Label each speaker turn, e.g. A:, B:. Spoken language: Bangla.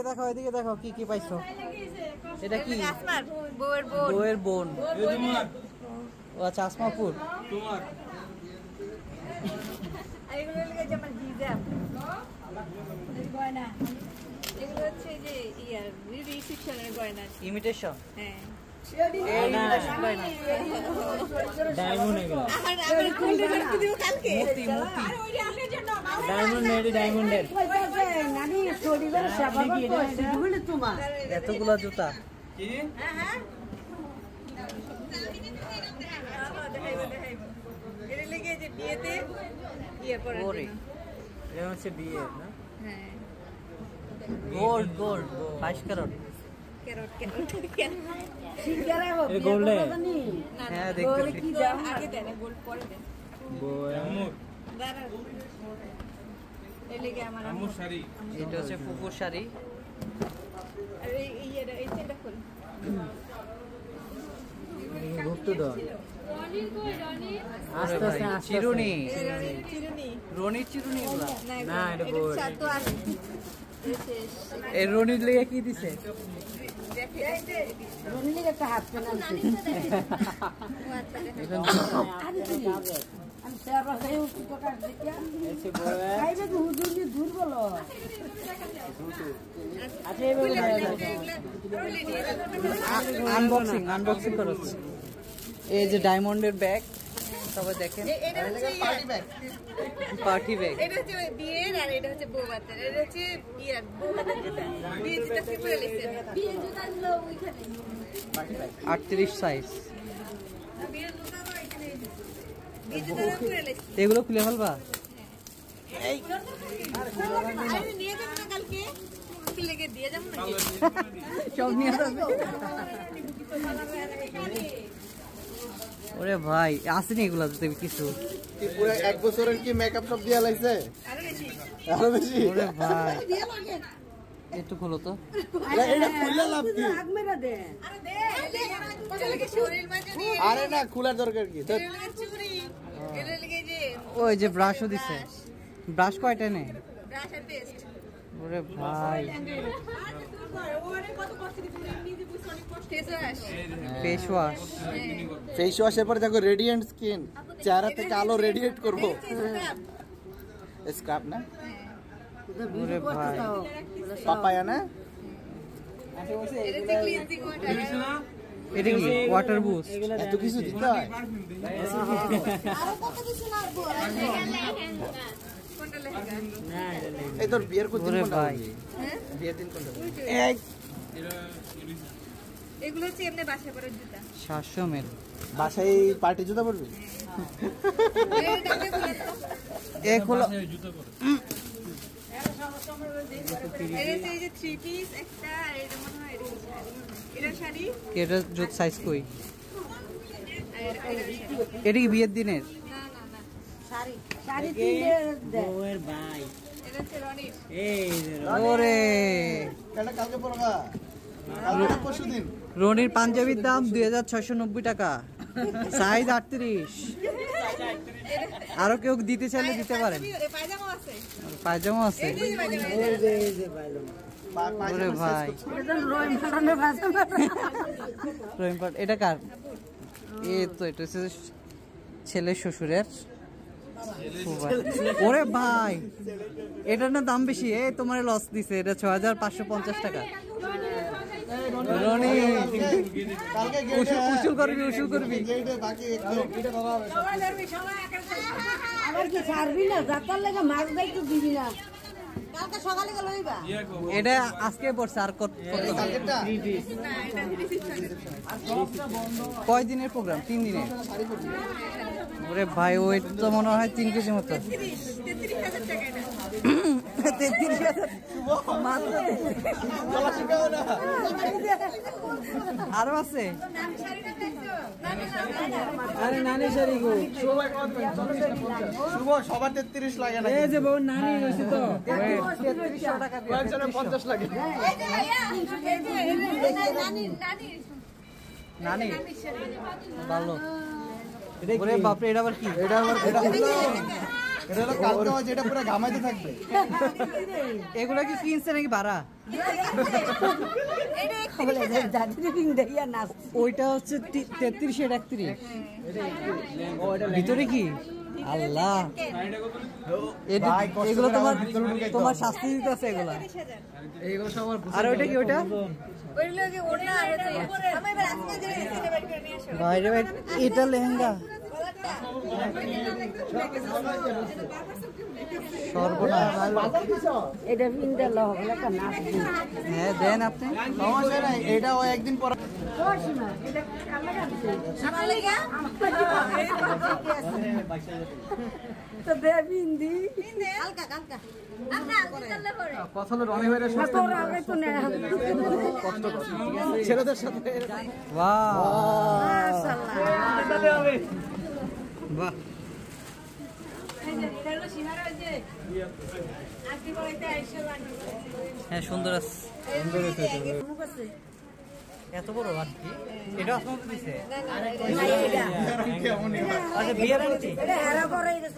A: দেখো এদিকে দেখো কি কি পাইছো। এটা কি?
B: আসমার বউয়ের বোন।
A: বউয়ের বোন। ও আচ্ছা আসমাপুর।
C: তোমার
B: এগুলো লাগে আমার জিজা। গয়না। এগুলো হচ্ছে যে ইয়ার রিসেপশনের গয়না।
A: ইমিটেশন।
B: হ্যাঁ।
A: ডায়মন্ড এগুলো।
B: আমার কোনটা দিব কালকে?
A: মোতি মোতি।
B: আর ওই আপনার জন্য
A: ডায়মন্ড নেডি ডায়মন্ডের।
D: নানি শরীরের সেবা করতে বলে তোমার
A: এতগুলা জুতা।
C: কি?
B: হ্যাঁ হ্যাঁ। দেখাইবো। এর লাগে যে বিয়েতে ইয়ে করার
A: ওরে
B: জন্য।
A: এটা হচ্ছে বিয়ে না?
B: হ্যাঁ।
A: Gold gold 22 carat.
B: ক্যারট।
D: শিকারে হবে
A: এই গোল্ডে।
D: হ্যাঁ
A: দেখতে
D: কি দাও
B: আগে দেন গোল্ড পরে দেন।
C: আম্মুর
B: দাঁড়া। এর লাগে আমার
C: আম্মুর শাড়ি।
A: এটা হচ্ছে ফুফুর শাড়ি।
B: আর এই চেনটা খুল।
A: ঘুরতে দাও। আস্তে আস্তে চিরুনি।
B: চিরুনি।
A: রনির চিরুনি এগুলা।
B: না এটা গোল্ড। তো আছে।
A: এই রনির লেগে কি দিছে?
D: রনির একটা হাত পেন আনছি আমি সেবা খাই উঠি তো কাট দেখিয়া খাইবে তো হুজুর নি দূর বলো আচ্ছা
A: আনবক্সিং করো। এই যে ডায়মন্ডের ব্যাগ সবাই দেখেন।
B: এটা হচ্ছে
A: পার্টি ব্যাগ।
B: এটা হচ্ছে বিয়ের আর এটা হচ্ছে বউ ভাতের। এটা হচ্ছে বিয়ের বউ ভাতের জুতা। বিয়ের জুতা কি করে লেছে? বিয়ের জুতা গুলো ওইখানে।
A: 38 সাইজ।
B: বিয়ের জুতা তো এখানে। বিয়ের জুতা করে লেছে।
A: এগুলো খুলে ফেলবা?
B: আরে নিয়ে যাবো না কালকে। কি লেগে দিয়ে যাবো না?
A: সব নিয়ে যাবে। ওরে ভাই আসেনি এগুলা তুমি কিছু।
E: কি পুরো এক বছরের কি মেকআপ সব দিয়া লাগছে? আরো বেশি।
A: ওরে ভাই একটু খোলো তো।
E: এটা খুললে লাভ কি?
D: আগ মেরা দে
B: আরে দে ওটা লাগে শরীর মাঝে দিয়ে।
E: আরে না খোলার দরকার কি?
B: এটা লাগে চুরি। এটা লাগে যে
A: ওই যে ব্রাশও দিছে। ব্রাশ কয়টা নে?
B: ব্রাশ আর পেস্ট।
A: ওরে ভাই
B: ওরে কত কষ্ট দিছি নিজে বুঝছি অনেক কষ্ট। Face wash.
A: Face wash.
E: Face ওয়াশের পরে দেখো রেডিয়েন্ট স্কিন, চেহারা থেকে আলো রেডিয়েট করবো। স্ক্রাব না?
A: ওরে ভাই
E: পাপায়া না?
B: এটা হচ্ছে ক্লিনজিং ওয়াটার।
A: এটা কি ওয়াটার বুস্ট?
E: এত কিছু দিতে হয়?
B: আরো কত কিছু লাগবে? কোনটা লেহেঙ্গা?
E: এই তোর বিয়ের কোন দিন
A: ওরে
E: কোনটা
A: ভাই
E: হবে?
B: হ্যাঁ?
E: বিয়ের দিন কোনটা হবে?
B: এগুলো হচ্ছে এমনি বাসা পরার জুতা।
A: 700 ml।
E: বাসায় পার্টি জুতা পরবি?
A: এ খোলো।
B: এই যে থ্রি পিস একটা আর এটা মনে হয় এটা শাড়ি।
A: এটা জুত সাইজ কই?
B: আর
A: এটা কি বিয়ের দিনের?
B: না
D: শাড়ি তিনটে দে
B: এটা হচ্ছে রনির।
A: ওরে
E: কেন কালকে পরবা? কালকে না পরশুদিন?
A: রনির পাঞ্জাবির দাম 2690 টাকা, সাইজ 38। আরো কেউ দিতে চাইলে দিতে পারেন।
B: পায়জামা আছে।
A: পায়জামা আছে।
B: এই যে পায়জামা।
A: ওরে ভাই
D: এটা রয় মারানো ভাষা
A: রহিম পাট এটা কার? এই তো এটা হচ্ছে ছেলে শ্বশুরের। ওরে ভাই এটার না দাম বেশি। এই তোমার লস দিছে, এটা 6550 টাকা। রনি
E: কালকে
A: উসুল করবি।
E: গেটে বাকি একটু
D: আবার কি ছাড়বি না যাতার লাগে মাছ দেয় তো দিবি না কালকে সকালে গেল হইবা
A: এটা আজকে পড়ছে আর
E: কালকেরটা?
A: কয় দিনের প্রোগ্রাম? 3 দিনের। ওরে ভাই ওয়েট তো মনে হয় 3 কেজি মতো।
B: 33,000 টাকা এটা।
A: 33,000 মাত্র।
E: গলা শুকাও না।
A: আরো আছে?
B: নাম শাড়িটা দেখছো?
A: আরে নানি শাড়ি গো।
E: শুভ সবার 33 লাগে না।
A: এই যে বউ নানি হইছে তো 3300 টাকা দিয়ে।
E: কয়েকজনের 50 লাগে।
B: এই যে ভাইয়া, এই যে নানি
A: ভালো। ওরে বাপরে এটা আবার কি?
E: এটা আমার
B: এটা
E: এটা হলো কালকে হয় যেটা পুরো ঘামাইতে থাকবে।
A: এগুলো কি কিনছে নাকি ভাড়া?
D: বলে জাতির রিং দেইয়া নাচ।
A: ওইটা হচ্ছে 33 এটা 31। ভিতরে কি? আল্লাহ,
E: ভাই, কষ্ট
A: এগুলো
E: করে
A: তোমার
E: আমার ভিতরে ঢুকাইতে
A: তোমার
E: হবে।
A: শাস্তি দিতে আছে এগুলা।
E: এইগুলো সবার
A: আর ওইটা কি ওইটা?
B: ওইগুলো কি ওড়না আর হচ্ছে আমি এবার আজকে যে সিনেমা বের করে নিয়ে আসো
A: বাইরে বাইরে এটা লেহেঙ্গা। সর্বনাশ।
D: এটা পিন্দা লহ একটা নাচ দিই।
A: হ্যাঁ দেন আপনি।
E: সমস্যা নাই, এটা ও একদিন পর
D: সীমা এটা আমার কাছে
B: আমার লাগা
D: তো দে বিন্দি
B: হালকা হালকা আপনি আলকা করলে পরে
E: কথা হলো রনি ভাইয়ের
D: না তোর আগে তো না
E: কষ্ট কষ্ট ছেলেদের সাথে।
A: বাহ
D: মাশাআল্লাহ
A: বাহ। হ্যাঁ সুন্দর আছে। এত বড় আর কি? এটা আসমাতে দিছে। আচ্ছা বিয়ের আংটি।
D: এটা হেরা করে এটা